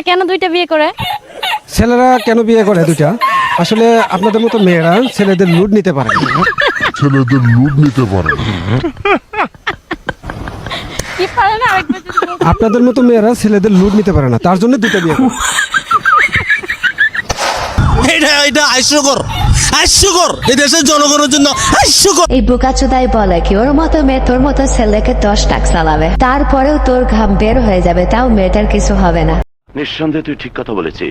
কেন দুইটা বিয়ে করে? ছেলেরা কেন বিয়ে করে দুইটা? আসলে আপনাদের মতো মেয়েরা ছেলেদের লুট নিতে পারে না। কি পারে না আরেকবার যদি বলতে? আপনাদের মতো মেয়েরা ছেলেদের লুট নিতে পারে না, তার জন্য দুইটা বিয়ে করে। এটা হাস্যকর এই দেশের জনগণের জন্য হাস্যকর। এই বোকাচোদাই বলে কি ওর মতো মেয়ে তোর মতো ছেলেকে 10 টাকা চালাবে, তারপরেও তোর ঘাম বের হয়ে যাবে, তাও মেয়েটার কিছু হবে না। নিঃসন্দেহে তুই ঠিক কথা বলেছিস।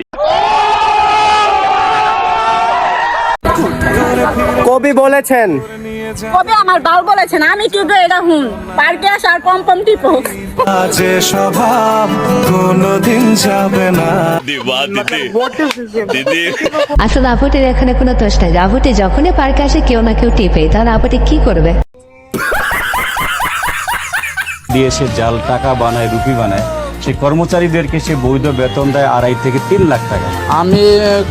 কবি বলেছেন, কবে আমার বাল বলেছেন আমি কিন্তু এটা হুন পার্কে আসার পম টিপো যে স্বভাব কোনদিন যাবে না। আসলে আপুটির এখানে কোনো দোষ নেই। আপুটি যখনই পার্কে আসে কেউ না কেউ টিপে, তাহলে আপুটি কি করবে? দিয়ে সে জাল টাকা বানায়, রুপি বানায়, সে কর্মচারীদেরকে সে বৈধ বেতন দেয় 2.5 থেকে 3 লাখ টাকা। আমি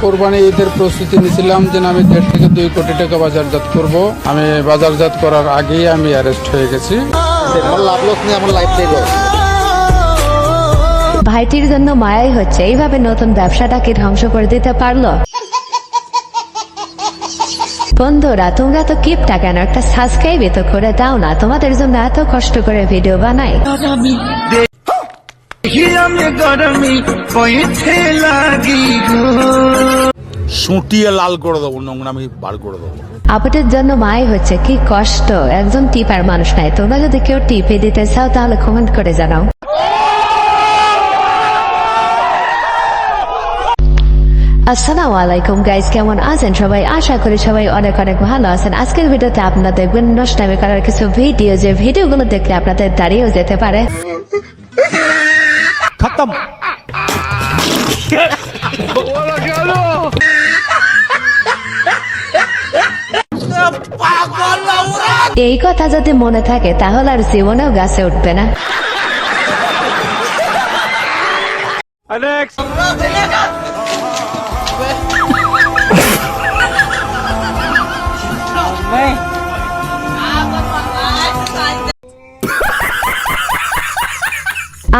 কোরবানি ঈদের প্রস্তুতি নিয়েছিলাম যে আমি 1.5 থেকে 2 কোটি টাকা বাজারজাত করব। আমি বাজারজাত করার আগেই আমি অ্যারেস্ট হয়ে গেছি। ভাইটির জন্য মায়াই হচ্ছে, এইভাবে নতুন ব্যবসাটাকে ধ্বংস করে দিতে পারলো। বন্ধুরা তোমরা তো কিপটা কেন, একটা সাবস্ক্রাইব তো করে দাও না, তোমাদের জন্য এত কষ্ট করে ভিডিও বানাই। সুটিয়ে লাল করে দেবো, নোংরামি বার করে দেবো। আপুটির জন্য মাই হচ্ছে, কি কষ্ট, একজন টিপার মানুষ নাই। তোমরা যদি কেউ টিপে দিতে চাও তাহলে কমেন্ট করে জানাও। আসসালামু আলাইকুম গাইস, কেমন আছেন সবাই? আশা করি সবাই অনেক অনেক ভালো আছেন। আজকের ভিডিওতে আপনারা দেখবেন নষ্টামি করার কিছু ভিডিও, যে ভিডিওগুলো দেখলে আপনাদের দাঁড়িয়েও যেতে পারে। খতম। এই কথা যদি মনে থাকে তাহলে আর জীবনেও গাছে উঠবে না।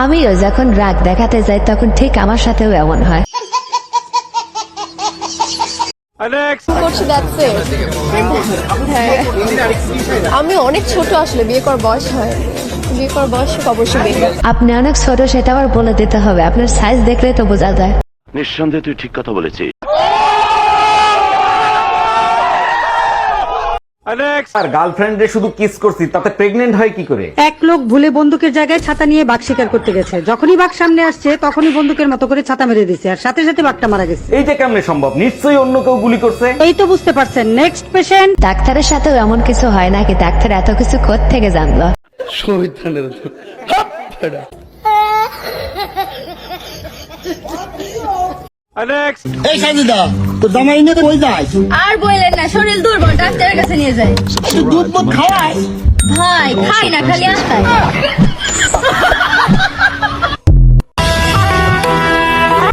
আমিও যখন রাগ দেখাতে যাই তখন ঠিক আমার সাথেও এমন হয়। আমি অনেক ছোট, আসলে বিয়ে করার বয়স হয়, বিয়ে করার বয়স অবশ্যই বিয়ে। আপনি অনেক ছোট, সেটা আবার বলে দিতে হবে? আপনার সাইজ দেখলে তো বোঝা যায়। নিঃসন্দেহে তুই ঠিক কথা বলেছিস। আর গার্লফ্রেন্ডে শুধু কিস করছি, তাতে প্রেগনেন্ট হয় কি করে? এক লোক ভুলে বন্দুকের জায়গায় ছাতা নিয়ে বাঘ শিকার করতে গেছে, যখনই বাঘ সামনে আসছে তখনই বন্দুকের মতো করে ছাতা মেরে দিছে, আর সাথে সাথে বাঘটা মারা গেছে। এইটা কেমনে সম্ভব? নিশ্চয়ই অন্য কেউ গুলি করছে। এই তো বুঝতে পারছেন। Next patient. ডাক্তারের সাথেও এমন কিছু হয় নাকি? ডাক্তার এত কিছু কোত্থেকে জানলো? এই সাজিদা তোর জামাই নিয়ে কই যায়? আর বললেন না, শরীর দুর্বল, ডাক্তারের কাছে নিয়ে যায়। দুধ মুধ খাওয়ায়? ভাই খাই না, খালি আস্তায়।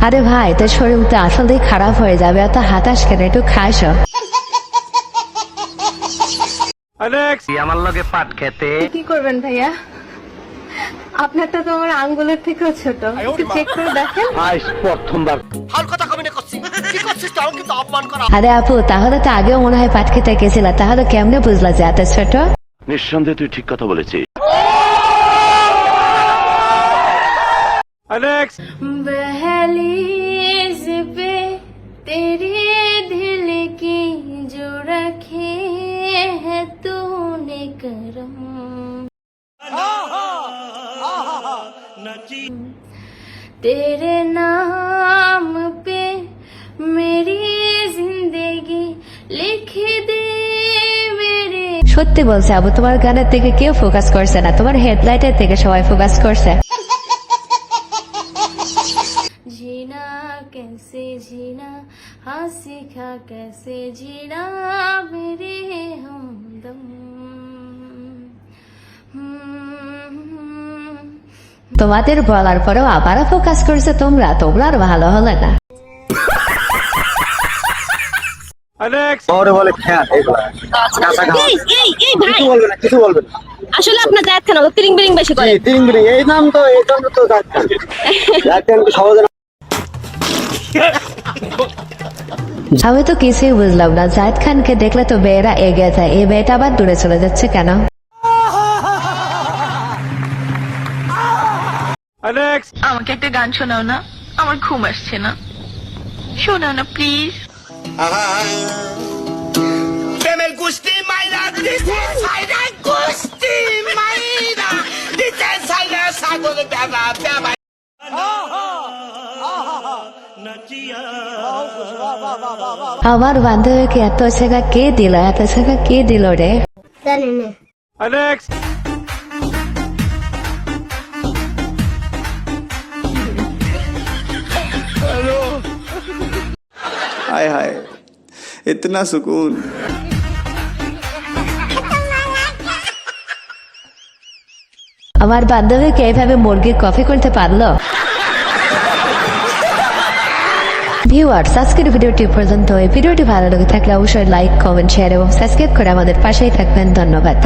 আরে ভাই, তোর শরীর তো আসলেই খারাপ হয়ে যাবে, এত হাতাশ কেন? একটু খাস। আমার লগে পাট খেতে কি করবেন ভাইয়া? আপনারটা তো আমার আঙ্গুলের থেকেও ছোট, একটু চেক করে দেখেন। আজ প্রথমবার আরে আপু, তাহলে তো আগেও মনে হয় পাট খেতে গেছিল, তাহলে কেমনে বুঝলা যে এত ছোট? নিঃসন্দেহে তুই ঠিক কথা বলেছিস। बहलीज पे तेरे दिल की जो रखे है तूने करम, तेरे नाम पे मेरी जिंदगी लिख दे मेरे। সত্যি বলছে আবু, তোমার গানের থেকে কেউ ফোকাস করছে না, তোমার হেডলাইটের থেকে সবাই ফোকাস করছে। जीना कैसे जीना, हाँ सीखा कैसे जीना मेरे हमदम। তোমাদের বলার পরেও আবারও ফোকাস করছে তোমরা, তোমরা আর ভালো হলে না। কিছু বলবে না। আসলে আপনার দাঁত কেন তিরিং বিরিং বেশি করে? তিরিং বিরিং এই নাম তো সহজে আমি তো কিছুই বুঝলাম না, জাহিদ খানকে দেখলে তো মেয়েরা এগিয়ে যায়, এই মেয়েটা আবার দূরে চলে যাচ্ছে কেন? আমাকে একটা গান শোনাও না, আমার ঘুম আসছে না, শোনাও না প্লিজ। প্রেমের কুস্তি মাইরা দিতে সাইরা কুস্তি মাইরা দিতে সাইরা সাগর দাদা দাদা। আমার বান্ধবীকে এত শেখা কে দিল, এত শেখা কে দিল রে? জানি না। हाय हाय इतना सुकून। আমার বান্ধবীকে এইভাবে মুরগির কফি করতে পারলো? ভিউয়ার্স, আজকের ভিডিওটি পর্যন্ত। এই ভিডিওটি ভালো লেগে থাকলে অবশ্যই লাইক, কমেন্ট, শেয়ার এবং সাবস্ক্রাইব করে আমাদের পাশেই থাকবেন। ধন্যবাদ।